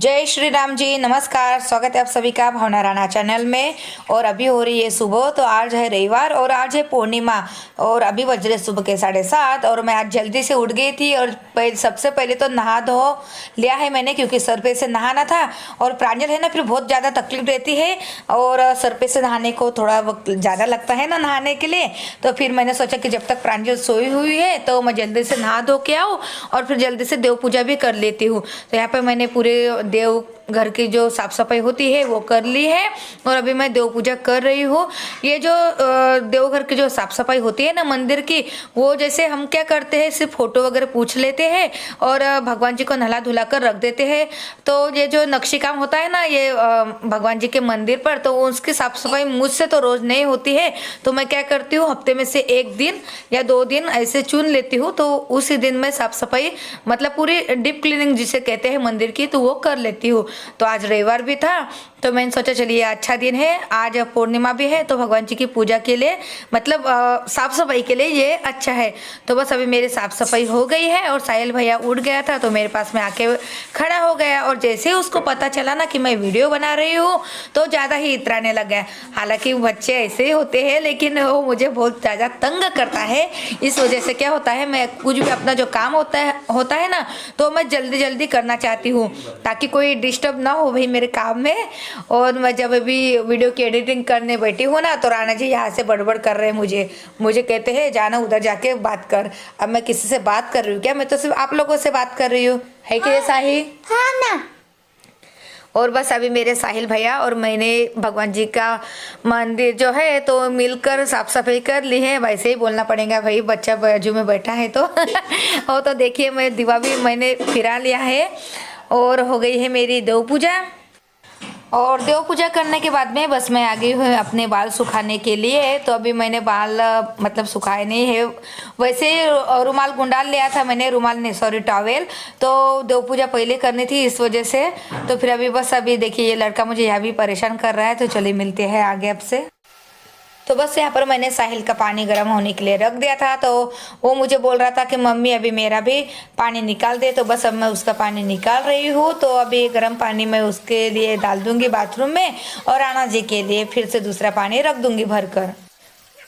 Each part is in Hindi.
जय श्री राम जी, नमस्कार। स्वागत है आप सभी का भावना राणा चैनल में। और अभी हो रही है सुबह, तो आज है रविवार और आज है पूर्णिमा और अभी बज रहे सुबह के 7:30। और मैं आज जल्दी से उठ गई थी और सबसे पहले तो नहा धो लिया है मैंने, क्योंकि सर पे से नहाना था। और प्रांजल है ना, फिर बहुत ज़्यादा तकलीफ रहती है और सर पे से नहाने को थोड़ा वक्त ज़्यादा लगता है ना नहाने के लिए। तो फिर मैंने सोचा कि जब तक प्रांजल सोई हुई है तो मैं जल्दी से नहा धो के आऊँ और फिर जल्दी से देव पूजा भी कर लेती हूँ। तो यहाँ पर मैंने पूरे देव घर की जो साफ सफाई होती है वो कर ली है और अभी मैं देव पूजा कर रही हूँ। ये जो देवघर की जो साफ सफाई होती है ना मंदिर की, वो जैसे हम क्या करते हैं, सिर्फ फोटो वगैरह पूछ लेते हैं और भगवान जी को नहला धुला कर रख देते हैं। तो ये जो नक्शी काम होता है ना ये भगवान जी के मंदिर पर, तो उसकी साफ सफाई मुझसे तो रोज नहीं होती है। तो मैं क्या करती हूँ, हफ्ते में से 1 दिन या 2 दिन ऐसे चुन लेती हूँ, तो उसी दिन में साफ सफाई मतलब पूरी डीप क्लीनिंग जिसे कहते हैं मंदिर की, तो वो कर लेती हूँ। तो आज रविवार भी था तो मैंने सोचा चलिए अच्छा दिन है, आज पूर्णिमा भी है, तो भगवान जी की पूजा के लिए मतलब साफ सफाई के लिए ये अच्छा है। तो बस अभी मेरी साफ सफाई हो गई है और साहिल भैया उठ गया था तो मेरे पास में आके खड़ा हो गया। और जैसे ही उसको पता चला ना कि मैं वीडियो बना रही हूँ तो ज़्यादा ही इतराने लग गया। हालांकि बच्चे ऐसे ही होते हैं, लेकिन वो मुझे बहुत ज़्यादा तंग करता है। इस वजह से क्या होता है, मैं कुछ भी अपना जो काम होता है ना, तो मैं जल्दी जल्दी करना चाहती हूँ ताकि कोई डिस्टर्ब ना हो भाई मेरे काम में। और मैं जब अभी वीडियो की एडिटिंग करने बैठी हूँ ना, तो राणा जी यहाँ से बड़बड़ कर रहे हैं मुझे कहते हैं जाना उधर जाके बात कर। अब मैं किसी से बात कर रही हूँ क्या, मैं तो सिर्फ आप लोगों से बात कर रही हूँ, है कि ये साहिल? हाँ ना। और बस अभी मेरे साहिल भैया और मैंने भगवान जी का मंदिर जो है तो मिलकर साफ सफाई कर ली है। वैसे ही बोलना पड़ेगा भाई, बच्चा बाजू में बैठा है तो और तो देखिए मैं दिवा भी मैंने फिरा लिया है और हो गई है मेरी देव पूजा। और देव पूजा करने के बाद में बस मैं आ गई हूँ अपने बाल सुखाने के लिए। तो अभी मैंने बाल मतलब सुखाए नहीं है, वैसे रुमाल गुंडाल लिया था मैंने, रुमाल नहीं सॉरी टॉवेल। तो देव पूजा पहले करनी थी इस वजह से। तो फिर अभी बस अभी देखिए ये लड़का मुझे यहाँ भी परेशान कर रहा है, तो चलिए मिलते हैं आगे अब से। तो बस यहाँ पर मैंने साहिल का पानी गर्म होने के लिए रख दिया था, तो वो मुझे बोल रहा था कि मम्मी अभी मेरा भी पानी निकाल दे। तो बस अब मैं उसका पानी निकाल रही हूँ। तो अभी गर्म पानी मैं उसके लिए डाल दूंगी बाथरूम में और राणा जी के लिए फिर से दूसरा पानी रख दूंगी भरकर।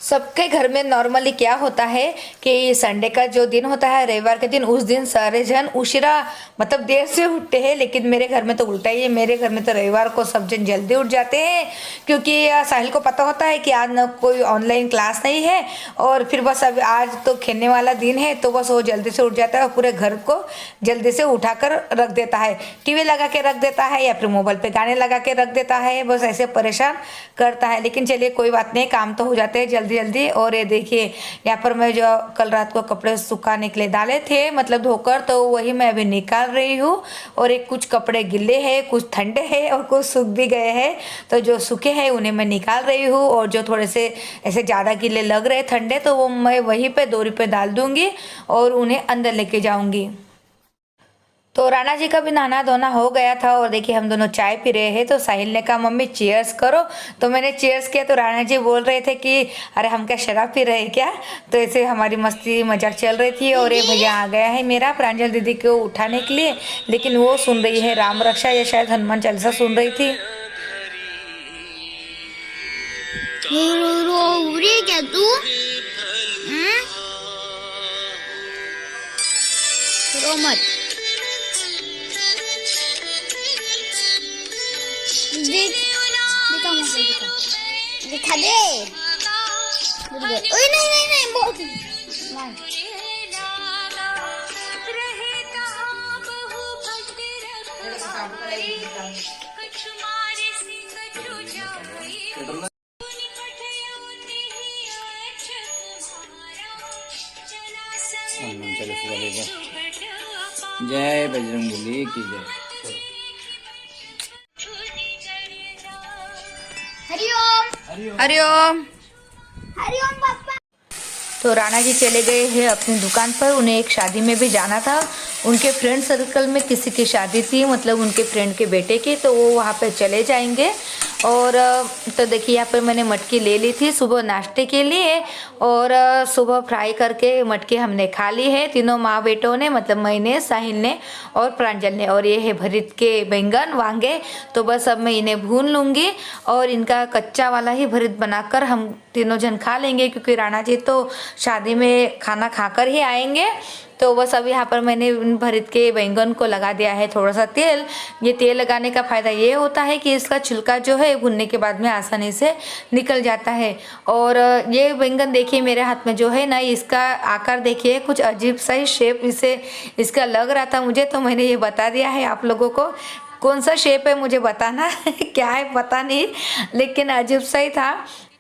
सबके घर में नॉर्मली क्या होता है कि संडे का जो दिन होता है, रविवार के दिन, उस दिन सारे जन उशिरा मतलब देर से उठते हैं। लेकिन मेरे घर में तो उल्टा ही है, मेरे घर में तो रविवार को सब जन जल्दी उठ जाते हैं, क्योंकि साहिल को पता होता है कि आज न कोई ऑनलाइन क्लास नहीं है और फिर बस अब आज तो खेलने वाला दिन है, तो बस वो जल्दी से उठ जाता है और पूरे घर को जल्दी से उठा कर रख देता है। टीवी लगा के रख देता है या फिर मोबाइल पे गाने लगा के रख देता है, बस ऐसे परेशान करता है। लेकिन चलिए कोई बात नहीं, काम तो हो जाते हैं जल्दी जल्दी। और ये देखिए यहाँ पर मैं जो कल रात को कपड़े सुखाने के लिए डाले थे मतलब धोकर, तो वही मैं अभी निकाल रही हूँ। और एक कुछ कपड़े गिले हैं, कुछ ठंडे हैं और कुछ सूख भी गए हैं। तो जो सूखे हैं उन्हें मैं निकाल रही हूँ और जो थोड़े से ऐसे ज़्यादा गिले लग रहे ठंडे, तो वो मैं वहीं पे डोरी पे डाल दूंगी और उन्हें अंदर लेके जाऊंगी। तो राणा जी का भी नहाना धोना हो गया था और देखिए हम दोनों चाय पी रहे हैं। तो साहिल ने कहा मम्मी चीयर्स करो, तो मैंने चीयर्स किया। तो राणा जी बोल रहे थे कि अरे हम क्या शराब पी रहे हैं क्या? तो ऐसे हमारी मस्ती मजाक चल रही थी। और ये भैया आ गया है मेरा प्रांजल दीदी को उठाने के लिए, लेकिन वो सुन रही है राम रक्षा या शायद हनुमान चालीसा सुन रही थी। रो रही क्या तू? रो मत। दिखा दे। ओए नहीं नहीं नहीं बहुत जय बजरंगबली की जय। हरिओम हरिओम। हरिओम पापा। तो राणा जी चले गए हैं अपनी दुकान पर, उन्हें एक शादी में भी जाना था उनके फ्रेंड सर्कल में किसी की शादी थी, मतलब उनके फ्रेंड के बेटे की, तो वो वहाँ पे चले जाएंगे। और तो देखिए यहाँ पर मैंने मटकी ले ली थी सुबह नाश्ते के लिए, और सुबह फ्राई करके मटकी हमने खा ली है तीनों माँ बेटों ने, मतलब मैंने, साहिल ने और प्रांजल ने। और ये है भरित के बैंगन वांगे, तो बस अब मैं इन्हें भून लूँगी और इनका कच्चा वाला ही भरित बनाकर हम तीनों जन खा लेंगे, क्योंकि राणा जी तो शादी में खाना खाकर ही आएंगे। तो बस अब यहाँ पर मैंने उन भरित के बैंगन को लगा दिया है थोड़ा सा तेल। ये तेल लगाने का फ़ायदा ये होता है कि इसका छिलका जो है भुनने के बाद में आसानी से निकल जाता है। और ये बैंगन देखिए मेरे हाथ में जो है ना, इसका आकार देखिए कुछ अजीब सा ही शेप इसे इसका लग रहा था मुझे, तो मैंने ये बता दिया है आप लोगों को। कौन सा शेप है मुझे बताना क्या है पता नहीं, लेकिन अजीब सा ही था।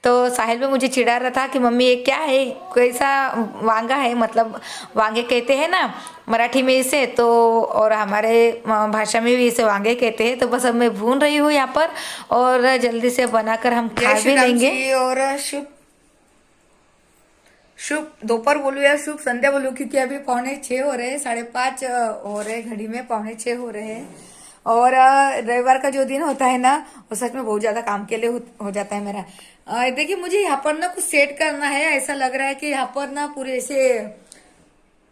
तो साहिल भी मुझे चिढ़ा रहा था कि मम्मी ये क्या है, कैसा वांगा है, मतलब वांगे कहते हैं ना मराठी में इसे, तो और हमारे भाषा में भी इसे वांगे कहते हैं। तो बस अब मैं भून रही हूँ यहाँ पर, और जल्दी से बनाकर हम खा भी लेंगे। और शुभ शुभ दोपहर बोलूँ या शुभ संध्या बोलूँ, क्योंकि अभी 5:45 हो रहे हैं, 5:30 हो रहे घड़ी में, 5:45 हो रहे हैं। और रविवार का जो दिन होता है ना, वो सच में बहुत ज्यादा काम के लिए हो जाता है मेरा। देखिए मुझे यहाँ पर ना कुछ सेट करना है, ऐसा लग रहा है कि यहाँ पर ना पूरे ऐसे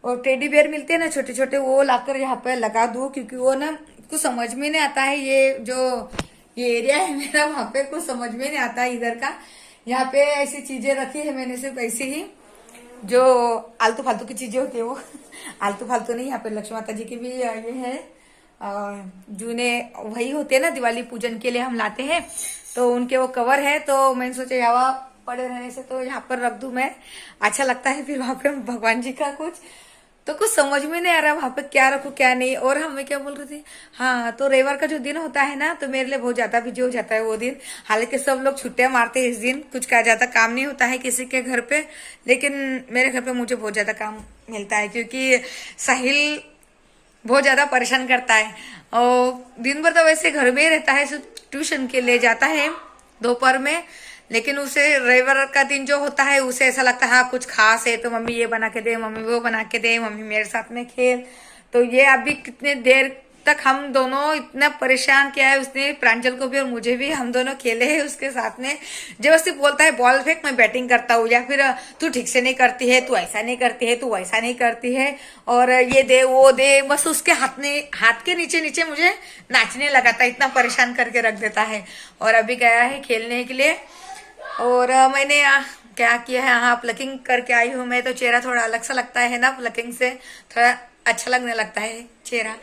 और टेडी बियर मिलते हैं ना छोटे छोटे, वो लाकर यहाँ पे लगा दूं, क्योंकि वो ना कुछ समझ में नहीं आता है। ये एरिया है मेरा, वहां पे कुछ समझ में नहीं आता है इधर का। यहाँ पे ऐसी चीजें रखी है मैंने सिर्फ ऐसे ही, जो आलतू फालतू की चीजें होती है वो आलतू फालतू नहीं। यहाँ पे लक्ष्मी माता जी की भी ये है, जूने वही होते हैं ना दिवाली पूजन के लिए हम लाते हैं, तो उनके वो कवर है। तो मैंने सोचा यहाँ पड़े रहने से तो यहाँ पर रख दूं मैं, अच्छा लगता है। फिर वहां पे भगवान जी का कुछ समझ में नहीं आ रहा वहां पे क्या रखूं क्या नहीं। और हमें क्या बोल रहे थे, हाँ तो रविवार का जो दिन होता है ना, तो मेरे लिए बहुत ज्यादा बिजी हो जाता है वो दिन। हालांकि सब लोग छुट्टियां मारते हैं इस दिन, कुछ का ज्यादा काम नहीं होता है किसी के घर पे, लेकिन मेरे घर पे मुझे बहुत ज्यादा काम मिलता है, क्योंकि साहिल बहुत ज्यादा परेशान करता है। और दिन भर तो वैसे घर में ही रहता है, सिर्फ ट्यूशन के लिए जाता है दोपहर में, लेकिन उसे रविवार का दिन जो होता है उसे ऐसा लगता है हाँ कुछ खास है, तो मम्मी ये बना के दे, मम्मी वो बना के दे, मम्मी मेरे साथ में खेल। तो ये अभी कितने देर तक हम दोनों इतना परेशान किया है उसने, प्रांजल को भी और मुझे भी, हम दोनों खेले हैं उसके साथ में। जबरदस्ती बोलता है बॉल फेंक, मैं बैटिंग करता हूँ, या फिर तू ठीक से नहीं करती है, तू ऐसा नहीं करती है, तू वैसा नहीं करती है, और ये दे वो दे, बस उसके हाथ के नीचे नीचे मुझे नाचने लगाता है, इतना परेशान करके रख देता है। और अभी गया है खेलने के लिए। और मैंने क्या किया है, हाँ प्लकिंग करके आई हूँ मैं, तो चेहरा थोड़ा अलग सा लगता है ना, प्लकिंग से थोड़ा अच्छा लगने लगता है चेहरा।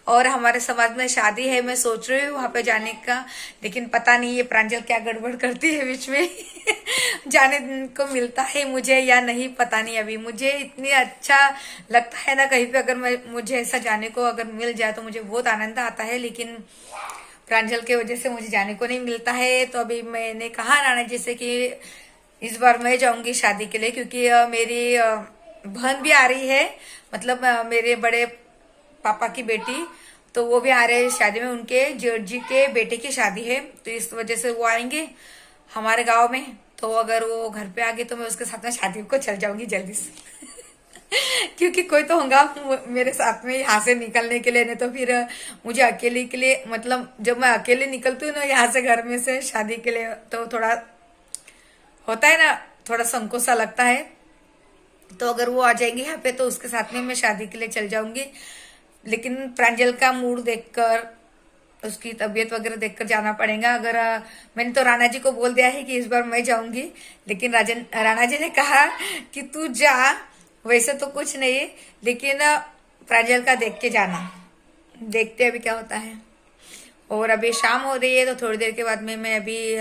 और हमारे समाज में शादी है, मैं सोच रही हूँ वहां पे जाने का, लेकिन पता नहीं ये प्रांजल क्या गड़बड़ करती है बीच में जाने को मिलता है मुझे या नहीं, पता नहीं। अभी मुझे इतनी अच्छा लगता है ना कहीं पे, अगर मुझे ऐसा जाने को अगर मिल जाए तो मुझे बहुत आनंद आता है, लेकिन प्रांजल के वजह से मुझे जाने को नहीं मिलता है। तो अभी मैंने कहा राणा जी से कि इस बार मैं जाऊंगी शादी के लिए, क्योंकि मेरी बहन भी आ रही है, मतलब मेरे बड़े पापा की बेटी, तो वो भी आ रहे हैं शादी में, उनके जेठ जी के बेटे की शादी है, तो इस वजह से वो आएंगे हमारे गांव में। तो अगर वो घर पे आ गए तो मैं उसके साथ में शादी को चल जाऊंगी जल्दी से क्योंकि कोई तो होगा मेरे साथ में यहाँ से निकलने के लिए, नहीं तो फिर मुझे अकेले के लिए, मतलब जब मैं अकेले निकलती हूँ ना यहाँ से घर में से शादी के लिए, तो थोड़ा होता है ना, थोड़ा संकोच सा लगता है। तो अगर वो आ जाएंगे यहाँ पे तो उसके साथ में मैं शादी के लिए चल जाऊंगी, लेकिन प्रांजल का मूड देखकर, उसकी तबीयत वगैरह देखकर जाना पड़ेगा। अगर मैंने तो राणा जी को बोल दिया है कि इस बार मैं जाऊंगी, लेकिन राणा जी ने कहा कि तू जा, वैसे तो कुछ नहीं, लेकिन प्रांजल का देख के जाना, देखते अभी क्या होता है। और अभी शाम हो रही है, तो थोड़ी देर के बाद में मैं अभी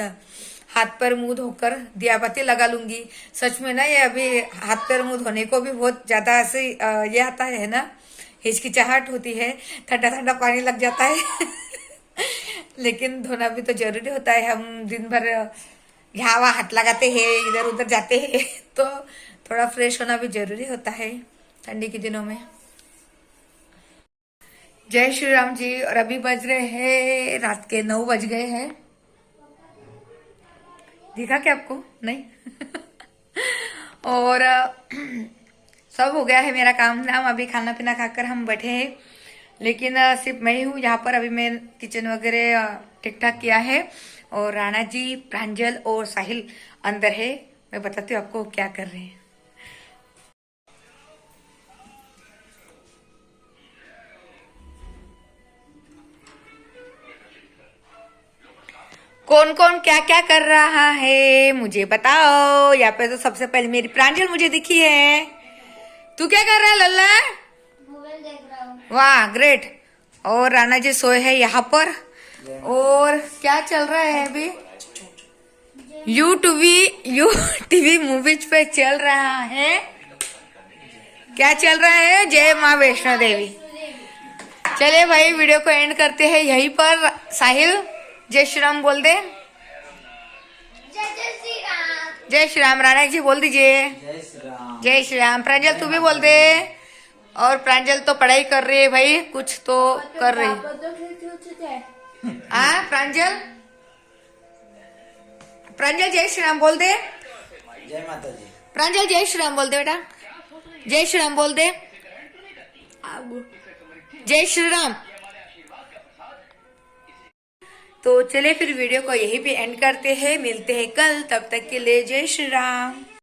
हाथ पर मुंह धोकर दिया बत्ती लगा लूंगी। सच में ना ये अभी हाथ पर मुंह धोने को भी बहुत ज्यादा ऐसे ये आता है ना, हिचकिचाहट होती है, ठंडा ठंडा पानी लग जाता है लेकिन धोना भी तो जरूरी होता है, हम दिन भर यहाँ वहाँ हाथ लगाते हैं, इधर उधर जाते हैं तो थोड़ा फ्रेश होना भी जरूरी होता है ठंडी के दिनों में। जय श्री राम जी। और अभी बज रहे हैं रात के 9 बज गए हैं, दिखा क्या आपको नहीं और सब हो गया है मेरा काम धाम। अभी खाना पीना खाकर हम बैठे हैं, लेकिन सिर्फ मैं ही हूँ यहाँ पर। अभी मैं किचन वगैरह ठीक ठाक किया है और राणा जी, प्रांजल और साहिल अंदर है। मैं बताती हूँ आपको क्या कर रहे हैं। कौन कौन क्या क्या कर रहा है मुझे बताओ। यहाँ पे तो सबसे पहले मेरी प्रांजल मुझे दिखी है। तू क्या कर रहा है लल्ला? मोबाइल देख रहा हूँ। वाह ग्रेट। और राणा जी सोए हैं यहाँ पर। और क्या चल रहा है अभी? यू टीवी मूवीज पे चल रहा है। क्या चल रहा है? जय माँ वैष्णो देवी। चलिए भाई वीडियो को एंड करते हैं यहीं पर। साहिल जय श्री राम बोल दे। जय जय श्री राम। जय श्री राम। राणा जी बोल दीजिए जय श्री राम। जय श्री राम। प्रांजल तू भी बोल दे। और प्रांजल तो पढ़ाई कर रही है भाई, कुछ तो कर रही है। प्रांजल जय श्री राम बोल दे। जय माता जी। प्रांजल जय श्री राम बोल दे बेटा। जय श्री राम बोल दे। जय श्री राम। तो चलिए फिर वीडियो को यहीं पे एंड करते हैं। मिलते हैं कल, तब तक के लिए जय श्री राम।